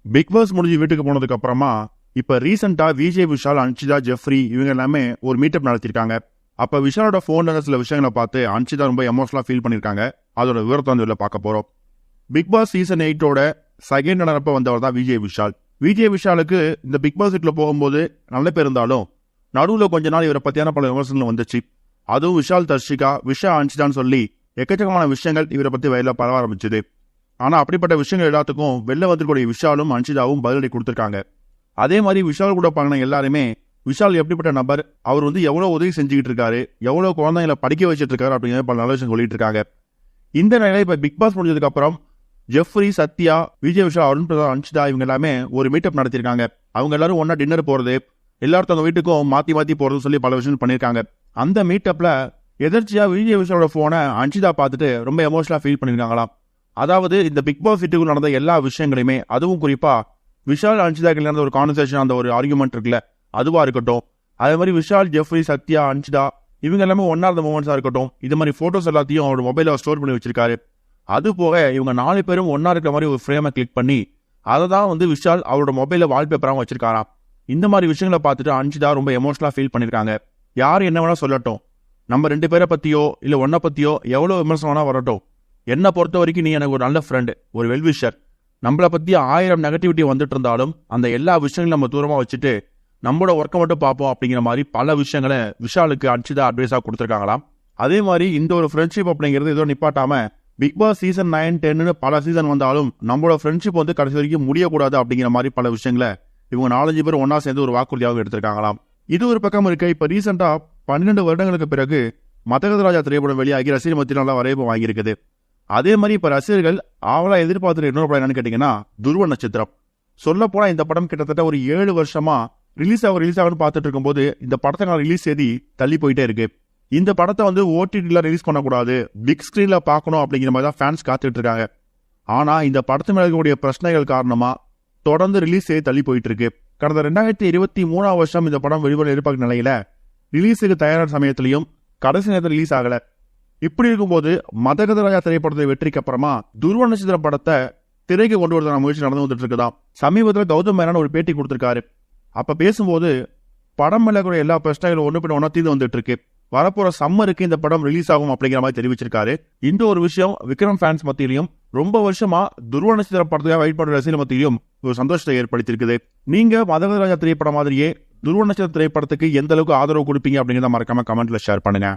Big pass முடிஞ்சு வீட்டுக்கு போனதுக்கு அப்புறமா இப்ப ரீசெண்டா விஜய், விஷால், அன்ஷிதா, ஜெஃப்ரி இவங்க எல்லாமே ஒரு மீட்டப் நடத்திருக்காங்க. அப்ப விஷாலோட போன்ல சில விஷயங்களை பார்த்து அன்ஷிதா ரொம்ப எமோஷனலா ஃபீல் பண்ணிருக்காங்க. அதோட விவரத்தை வந்து பார்க்க போறோம். பிக் பாஸ் சீசன் 8ஓட செகண்ட் நடப்ப வந்தவர் தான் விஜய் விஷால். விஜய் விஷாலுக்கு இந்த பிக் பாஸ் வீட்டுல போகும்போது நல்ல பேர் இருந்தாலும் நடுவுல கொஞ்ச நாள் இவரை பத்தியான பல விமர்சனங்கள் வந்துச்சு. அதுவும் விஷால் தர்ஷிகா, விஷா அன்ஷிதான்னு சொல்லி எக்கச்சக்கமான விஷயங்கள் இவரை பத்தி வயல பரவ ஆரம்பிச்சது. ஆனா அப்படிப்பட்ட விஷயங்கள் எல்லாத்துக்கும் வெளில வந்திருக்கூடிய விஷாலும் அன்ஷிதாவும் பதிலடி கொடுத்திருக்காங்க. அதே மாதிரி விஷால் கூட பாருங்க எல்லாருமே விஷால் எப்படிப்பட்ட நபர், அவர் வந்து எவ்வளவு உதவி செஞ்சுக்கிட்டு இருக்காரு, எவ்வளவு குழந்தைங்களை படிக்க வச்சிட்டு இருக்காரு அப்படிங்கிற பல நல்ல விஷயம் சொல்லிட்டு இருக்காங்க. இந்த நிலையில இப்ப பிக் பாஸ் முடிஞ்சதுக்கு அப்புறம் ஜெஃப்ரி, சத்யா, விஜய், விஷால், அருண் பிரசாத், அன்ஷிதா இவங்க எல்லாமே ஒரு மீட்டப் நடத்திருக்காங்க. அவங்க எல்லாரும் ஒன்னா டின்னர் போறது, எல்லாத்தவங்க வீட்டுக்கும் மாத்தி மாத்தி போறது சொல்லி பல விஷயம் பண்ணிருக்காங்க. அந்த மீட்டப்ல எதிர்ச்சியா விஜய் விஷாலோட போனை அன்ஷிதா பார்த்துட்டு ரொம்ப எமோஷனலா ஃபீல் பண்ணிருக்காங்களாம். அதாவது இந்த பிக் பாஸ் வீட்டுக்குள்ள நடந்த எல்லா விஷயங்களையுமே, அதுவும் குறிப்பா விஷால் அன்ஷிதாக்கு நடந்த ஒரு கான்வர்சேஷன், அந்த ஒரு ஆர்குமெண்ட் இருக்குல்ல, அதுவா இருக்கட்டும், அதே மாதிரி விஷால், ஜெஃப்ரி, சத்யா, அன்ஷிதா இவங்க எல்லாமே ஒன் ஆஃப் த மூமெண்ட்ஸா இருக்கட்டும், இது மாதிரி போட்டோஸ் எல்லாத்தையும் அவரோட மொபைல ஸ்டோர் பண்ணி வச்சிருக்காரு. அது போக இவங்க 4 பேரும் ஒன்னா இருக்கிற மாதிரி ஒரு ஃப்ரேமை கிளிக் பண்ணி அதை தான் வந்து விஷால் அவரோட மொபைல வால்பேப்பராகவும் வச்சிருக்காராம். இந்த மாதிரி விஷயங்களை பார்த்துட்டு அன்ஷிதா ரொம்ப எமோஷனலா ஃபீல் பண்ணிருக்காங்க. யார் என்ன வேணா சொல்லட்டும், நம்ம 2 பேரை பத்தியோ இல்ல ஒன்ன பத்தியோ எவ்வளவு விமர்சனம் வேணா வரட்டும், என்னை பொறுத்த வரைக்கும் நீ எனக்கு ஒரு நல்ல ஃப்ரெண்டு, ஒரு வெல்விஷர். நம்மளை பத்தி 1000 நெகட்டிவிட்டி வந்துட்டு இருந்தாலும் அந்த எல்லா விஷயங்களும் நம்ம தூரமா வச்சுட்டு நம்மளோட ஒர்க்கை மட்டும் பார்ப்போம் அப்படிங்கிற மாதிரி பல விஷயங்களை விஷாலுக்கு அன்ஷிதா அட்வைஸா கொடுத்துருக்காங்களாம். அதே மாதிரி இந்த ஒரு ஃப்ரெண்ட்ஷிப் அப்படிங்கிறது ஏதோ நிப்பாட்டாம பிக் பாஸ் சீசன் 9, 10 பல சீசன் வந்தாலும் நம்மளோட ஃப்ரெண்ட்ஷிப் வந்து கடைசி வரைக்கும் முடியக்கூடாது அப்படிங்கிற மாதிரி பல விஷயங்களை இவங்க 4-5 பேர் ஒன்னா சேர்ந்து ஒரு வாக்குறுதியாக எடுத்திருக்காங்களாம். இது ஒரு பக்கம் இருக்க. இப்ப ரீசெண்டா 12 வருடங்களுக்கு பிறகு மதகதராஜா திரைப்படம் வெளியாகி ரசிகர் மத்தியில் நல்லா வரவேற்பு வாங்கியிருக்குது. அதே மாதிரி இப்ப ரசிகர்கள் ஆவலா எதிர்பார்த்துட்டு இன்னொரு படம் என்னன்னு கேட்டீங்கன்னா துருவ நட்சத்திரம். சொல்ல போனா இந்த படம் கிட்டத்தட்ட ஒரு 7 வருஷமா ரிலீஸ் ஆகுன்னு பார்த்துட்டு இருக்கும்போது இந்த படத்தை ரிலீஸ் செய்தி தள்ளி போயிட்டே இருக்கு. இந்த படத்தை வந்து ஓடிடில ரிலீஸ் பண்ணக்கூடாது, பிக் ஸ்கிரீன்ல பார்க்கணும் அப்படிங்கிற மாதிரி தான் ஃபேன்ஸ் காத்துட்டு இருக்காங்க. ஆனா இந்த படத்து மேல இருக்கக்கூடிய பிரச்சனைகள் காரணமா தொடர்ந்து ரிலீஸ் செய்ய தள்ளி போயிட்டு இருக்கு. கடந்த 2023 வருஷம் இந்த படம் வெளிவர எதிர்பார்க்கும் நிலையில ரிலீஸுக்கு தயாரான சமயத்திலையும் கடைசி நேரத்தில் ரிலீஸ் ஆகல. இப்படி இருக்கும்போது மதகதராஜா திரைப்படத்தை வெற்றிக்கு அப்புறமா துருவ நட்சத்திரம் படத்தை திரைக்கு கொண்டு வரதான முயற்சி நடந்து வந்துட்டு இருக்குதான். சமீபத்தில் கௌதம் மேனன் ஒரு பேட்டி கொடுத்திருக்காரு. அப்ப பேசும்போது படம் மேல கூட எல்லா பிரச்சனைகளும் ஒன்று பின் ஒன்னா தீர்ந்து வந்துட்டு இருக்கு, வரப்போற சம்மருக்கு இந்த படம் ரிலீஸ் ஆகும் அப்படிங்கிற மாதிரி தெரிவிச்சிருக்காரு. இந்த ஒரு விஷயம் விக்ரம் ஃபேன்ஸ் மத்தியிலையும் ரொம்ப வருஷமா துருவ நட்சத்திரம் படத்துக்காக வெயிட் பண்ற ரசிகர் மத்தியிலும் ஒரு சந்தோஷத்தை ஏற்படுத்தியிருக்குது. நீங்க மதகதராஜா திரைப்படம் மாதிரியே துருவ நட்சத்திர திரைப்படத்துக்கு எந்த அளவுக்கு ஆதரவு கொடுப்பீங்க அப்படிங்கிறத மறக்காம கமெண்ட்ல ஷேர் பண்ணுங்க.